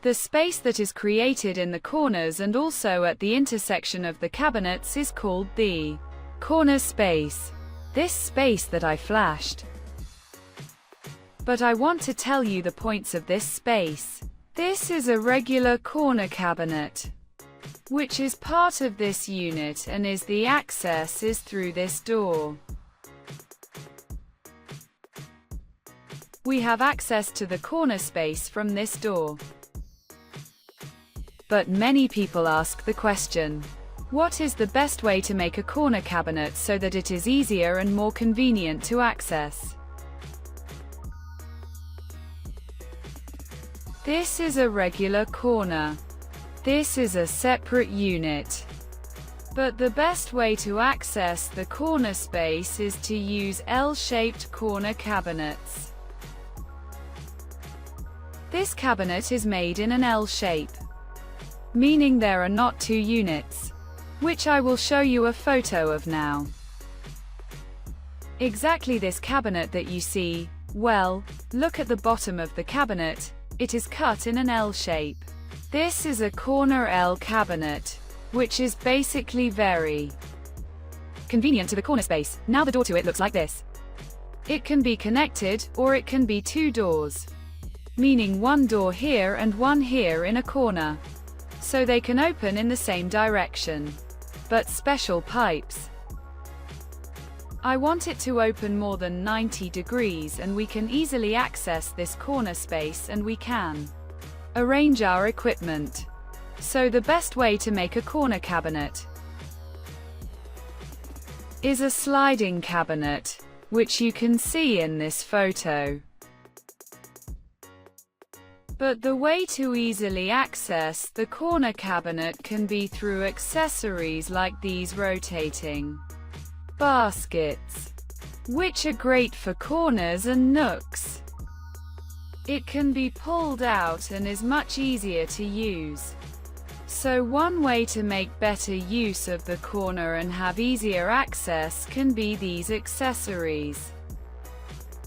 The space that is created in the corners and also at the intersection of the cabinets is called the corner space. This space that I flashed. But I want to tell you the points of this space. This is a regular corner cabinet, which is part of this unit, and the access is through this door. We have access to the corner space from this door. But many people ask the question, what is the best way to make a corner cabinet so that it is easier and more convenient to access? This is a regular corner. This is a separate unit. But the best way to access the corner space is to use L-shaped corner cabinets. This cabinet is made in an L shape, meaning there are not two units, which I will show you a photo of now. Exactly this cabinet that you see, well, look at the bottom of the cabinet, it is cut in an L shape. This is a corner L cabinet, which is basically very convenient to the corner space. Now the door to it looks like this. It can be connected, or it can be two doors, meaning one door here and one here in a corner, so they can open in the same direction. But special pipes. I want it to open more than 90 degrees, and we can easily access this corner space, and we can arrange our equipment. So the best way to make a corner cabinet is a sliding cabinet, which you can see in this photo. But the way to easily access the corner cabinet can be through accessories like these rotating baskets, which are great for corners and nooks. It can be pulled out and is much easier to use. So one way to make better use of the corner and have easier access can be these accessories.